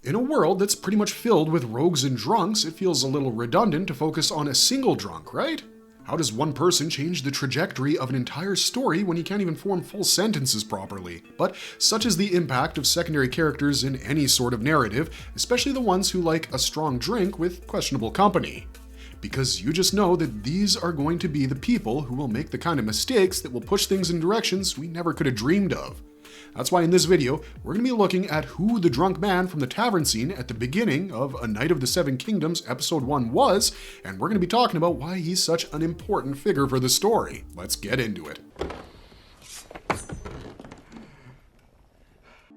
In a world that's pretty much filled with rogues and drunks, it feels a little redundant to focus on a single drunk, right? How does one person change the trajectory of an entire story when he can't even form full sentences properly? But such is the impact of secondary characters in any sort of narrative, especially the ones who like a strong drink with questionable company. Because you just know that these are going to be the people who will make the kind of mistakes that will push things in directions we never could have dreamed of. That's why in this video, we're going to be looking at who the drunk man from the tavern scene at the beginning of A Night of the Seven Kingdoms episode 1 was, and we're going to be talking about why he's such an important figure for the story. Let's get into it.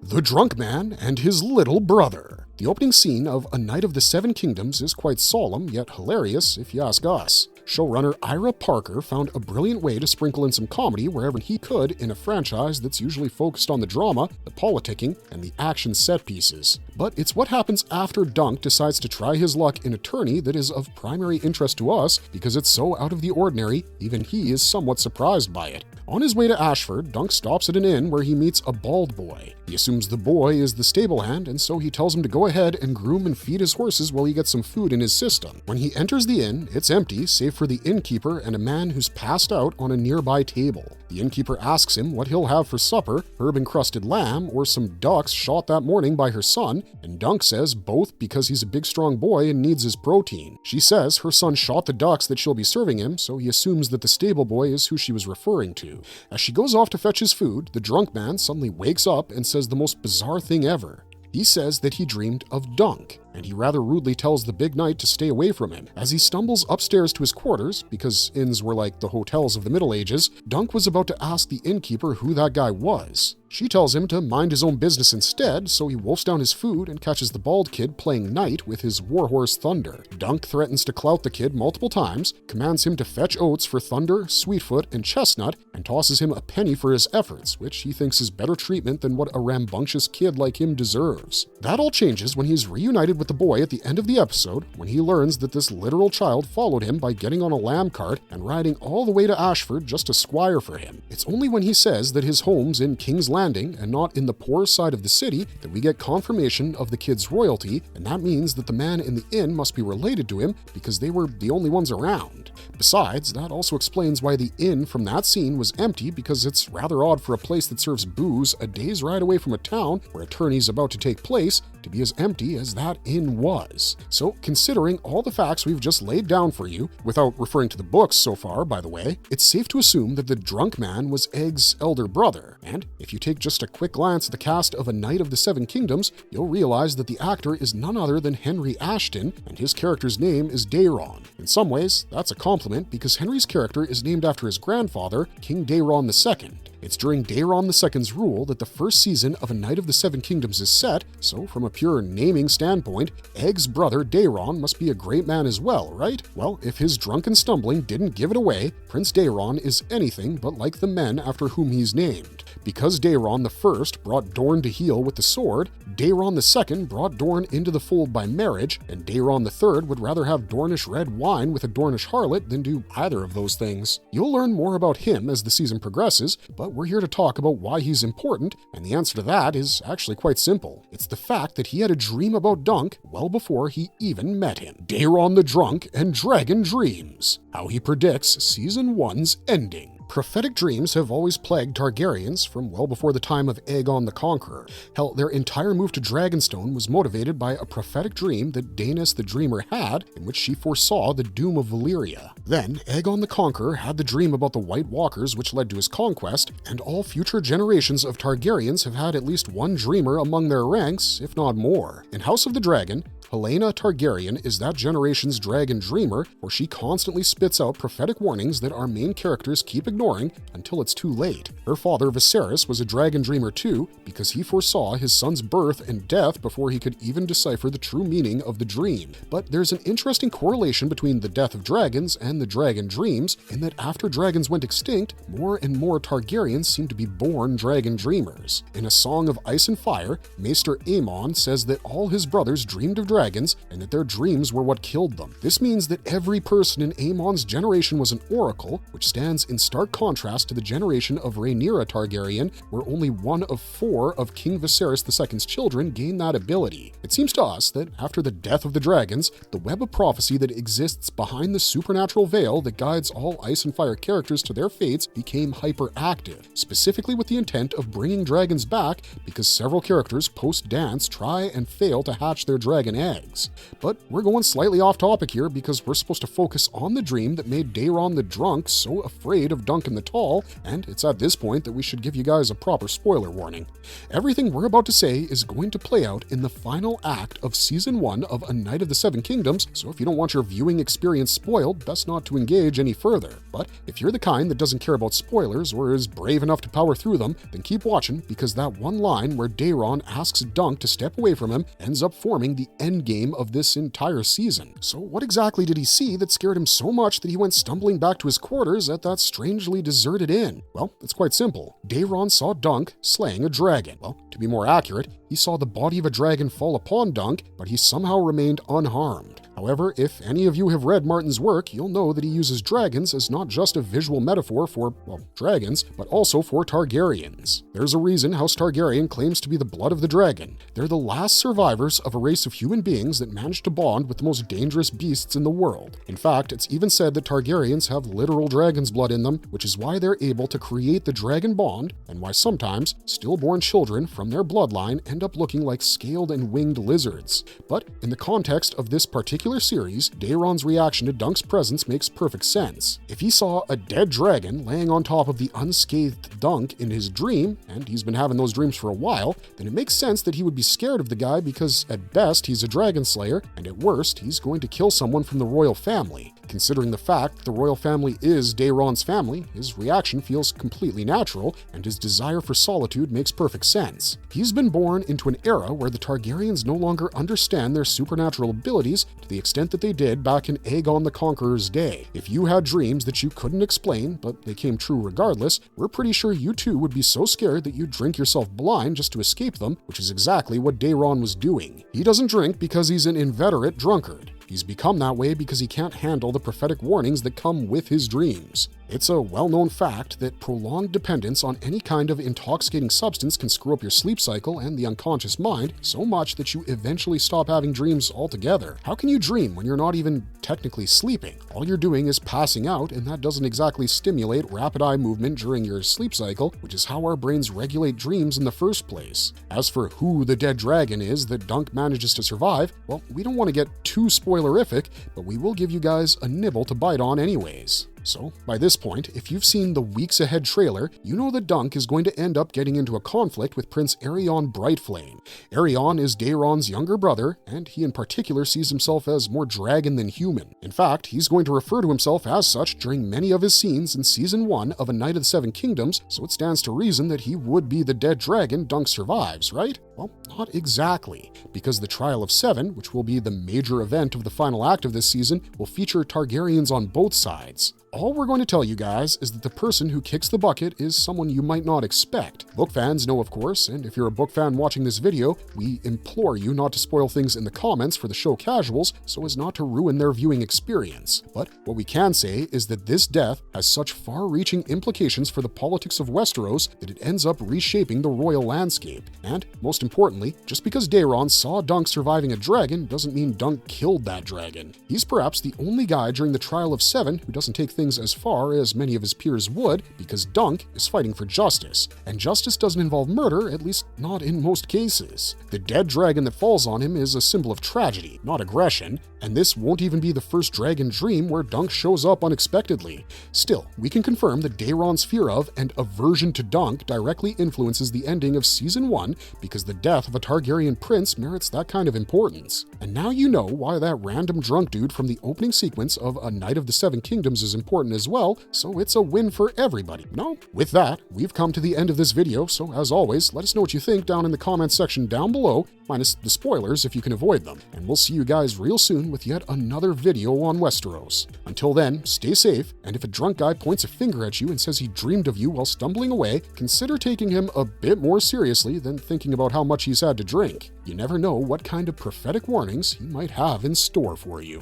The drunk man and his little brother. The opening scene of A Night of the Seven Kingdoms is quite solemn, yet hilarious if you ask us. Showrunner Ira Parker found a brilliant way to sprinkle in some comedy wherever he could in a franchise that's usually focused on the drama, the politicking, and the action set pieces. But it's what happens after Dunk decides to try his luck in Attorney that is of primary interest to us because it's so out of the ordinary, even he is somewhat surprised by it. On his way to Ashford, Dunk stops at an inn where he meets a bald boy. He assumes the boy is the stable hand, and so he tells him to go ahead and groom and feed his horses while he gets some food in his system. When he enters the inn, it's empty, save for the innkeeper and a man who's passed out on a nearby table. The innkeeper asks him what he'll have for supper, herb-encrusted lamb or some ducks shot that morning by her son, and Dunk says both because he's a big strong boy and needs his protein. She says her son shot the ducks that she'll be serving him, so he assumes that the stable boy is who she was referring to. As she goes off to fetch his food, the drunk man suddenly wakes up and says the most bizarre thing ever. He says that he dreamed of Dunk, and he rather rudely tells the big knight to stay away from him. As he stumbles upstairs to his quarters, because inns were like the hotels of the Middle Ages, Dunk was about to ask the innkeeper who that guy was. She tells him to mind his own business instead, so he wolfs down his food and catches the bald kid playing knight with his warhorse Thunder. Dunk threatens to clout the kid multiple times, commands him to fetch oats for Thunder, Sweetfoot, and Chestnut, and tosses him a penny for his efforts, which he thinks is better treatment than what a rambunctious kid like him deserves. That all changes when he's reunited with the boy at the end of the episode, when he learns that this literal child followed him by getting on a lamb cart and riding all the way to Ashford just to squire for him. It's only when he says that his home's in King's Landing and not in the poor side of the city that we get confirmation of the kid's royalty, and that means that the man in the inn must be related to him because they were the only ones around. Besides, that also explains why the inn from that scene was empty, because it's rather odd for a place that serves booze a day's ride away from a town where Attorney's about to take place to be as empty as that inn was. So, considering all the facts we've just laid down for you, without referring to the books so far, by the way, it's safe to assume that the drunk man was Egg's elder brother. And if you take just a quick glance at the cast of A Night of the Seven Kingdoms, you'll realize that the actor is none other than Henry Ashton, and his character's name is Daeron. In some ways, that's a compliment because Henry's character is named after his grandfather, King Daeron II. It's during Daeron II's rule that the first season of A Night of the Seven Kingdoms is set, so from a pure naming standpoint, Egg's brother Daeron must be a great man as well, right? Well, if his drunken stumbling didn't give it away, Prince Daeron is anything but like the men after whom he's named. Because Daeron I brought Dorne to heel with the sword, Daeron II brought Dorne into the fold by marriage, and Daeron III would rather have Dornish red wine with a Dornish harlot than do either of those things. You'll learn more about him as the season progresses, but we're here to talk about why he's important, and the answer to that is actually quite simple. It's the fact that he had a dream about Dunk well before he even met him. Daeron the Drunk and Dragon Dreams. How he predicts Season 1's ending. Prophetic dreams have always plagued Targaryens from well before the time of Aegon the Conqueror. Hell, their entire move to Dragonstone was motivated by a prophetic dream that Daenerys the Dreamer had, in which she foresaw the doom of Valyria. Then, Aegon the Conqueror had the dream about the White Walkers, which led to his conquest, and all future generations of Targaryens have had at least one dreamer among their ranks, if not more. In House of the Dragon, Helaena Targaryen is that generation's dragon dreamer, where she constantly spits out prophetic warnings that our main characters keep ignoring until it's too late. Her father Viserys was a dragon dreamer too, because he foresaw his son's birth and death before he could even decipher the true meaning of the dream. But there's an interesting correlation between the death of dragons and the dragon dreams, in that after dragons went extinct, more and more Targaryens seem to be born dragon dreamers. In A Song of Ice and Fire, Maester Aemon says that all his brothers dreamed of dragons dragons and that their dreams were what killed them. This means that every person in Aemon's generation was an oracle, which stands in stark contrast to the generation of Rhaenyra Targaryen, where only one of 4 of King Viserys II's children gained that ability. It seems to us that after the death of the dragons, the web of prophecy that exists behind the supernatural veil that guides all Ice and Fire characters to their fates became hyperactive, specifically with the intent of bringing dragons back because several characters post-dance try and fail to hatch their dragon eggs. But we're going slightly off topic here because we're supposed to focus on the dream that made Daeron the Drunk so afraid of Duncan the Tall, and it's at this point that we should give you guys a proper spoiler warning. Everything we're about to say is going to play out in the final act of Season 1 of A Night of the Seven Kingdoms, so if you don't want your viewing experience spoiled, best not to engage any further. But if you're the kind that doesn't care about spoilers or is brave enough to power through them, then keep watching because that one line where Daeron asks Dunk to step away from him ends up forming the endgame of this entire season. So what exactly did he see that scared him so much that he went stumbling back to his quarters at that strangely deserted inn? Well, it's quite simple. Daeron saw Dunk slaying a dragon. Well, to be more accurate, he saw the body of a dragon fall upon Dunk, but he somehow remained unharmed. However, if any of you have read Martin's work, you'll know that he uses dragons as not just a visual metaphor for, well, dragons, but also for Targaryens. There's a reason House Targaryen claims to be the blood of the dragon. They're the last survivors of a race of human beings that managed to bond with the most dangerous beasts in the world. In fact, it's even said that Targaryens have literal dragon's blood in them, which is why they're able to create the dragon bond, and why sometimes stillborn children from their bloodline end up looking like scaled and winged lizards. But in the context of this particular series, Daeron's reaction to Dunk's presence makes perfect sense. If he saw a dead dragon laying on top of the unscathed Dunk in his dream, and he's been having those dreams for a while, then it makes sense that he would be scared of the guy because at best he's a dragon slayer, and at worst he's going to kill someone from the royal family. Considering the fact the royal family is Daeron's family, his reaction feels completely natural, and his desire for solitude makes perfect sense. He's been born into an era where the Targaryens no longer understand their supernatural abilities to the extent that they did back in Aegon the Conqueror's day. If you had dreams that you couldn't explain, but they came true regardless, we're pretty sure you too would be so scared that you'd drink yourself blind just to escape them, which is exactly what Daeron was doing. He doesn't drink because he's an inveterate drunkard. He's become that way because he can't handle the prophetic warnings that come with his dreams. It's a well-known fact that prolonged dependence on any kind of intoxicating substance can screw up your sleep cycle and the unconscious mind so much that you eventually stop having dreams altogether. How can you dream when you're not even technically sleeping? All you're doing is passing out, and that doesn't exactly stimulate rapid eye movement during your sleep cycle, which is how our brains regulate dreams in the first place. As for who the dead dragon is that Dunk manages to survive, well, we don't want to get too spoilerific, but we will give you guys a nibble to bite on anyways. So, by this point, if you've seen the Weeks Ahead trailer, you know that Dunk is going to end up getting into a conflict with Prince Aerion Brightflame. Aerion is Daeron's younger brother, and he in particular sees himself as more dragon than human. In fact, he's going to refer to himself as such during many of his scenes in Season 1 of A Night of the Seven Kingdoms, so it stands to reason that he would be the dead dragon Dunk survives, right? Well, not exactly, because the Trial of Seven, which will be the major event of the final act of this season, will feature Targaryens on both sides. All we're going to tell you guys is that the person who kicks the bucket is someone you might not expect. Book fans know, of course, and if you're a book fan watching this video, we implore you not to spoil things in the comments for the show casuals so as not to ruin their viewing experience. But what we can say is that this death has such far-reaching implications for the politics of Westeros that it ends up reshaping the royal landscape. And, most importantly, just because Daeron saw Dunk surviving a dragon doesn't mean Dunk killed that dragon. He's perhaps the only guy during the Trial of Seven who doesn't take things as far as many of his peers would, because Dunk is fighting for justice, and justice doesn't involve murder, at least not in most cases. The dead dragon that falls on him is a symbol of tragedy, not aggression, and this won't even be the first dragon dream where Dunk shows up unexpectedly. Still, we can confirm that Daeron's fear of and aversion to Dunk directly influences the ending of Season 1 because the death of a Targaryen prince merits that kind of importance. And now you know why that random drunk dude from the opening sequence of A Night of the Seven Kingdoms is important. important as well, so it's a win for everybody. No? With that, we've come to the end of this video, so as always, let us know what you think down in the comments section down below, minus the spoilers if you can avoid them. And we'll see you guys real soon with yet another video on Westeros. Until then, stay safe, and if a drunk guy points a finger at you and says he dreamed of you while stumbling away, consider taking him a bit more seriously than thinking about how much he's had to drink. You never know what kind of prophetic warnings he might have in store for you.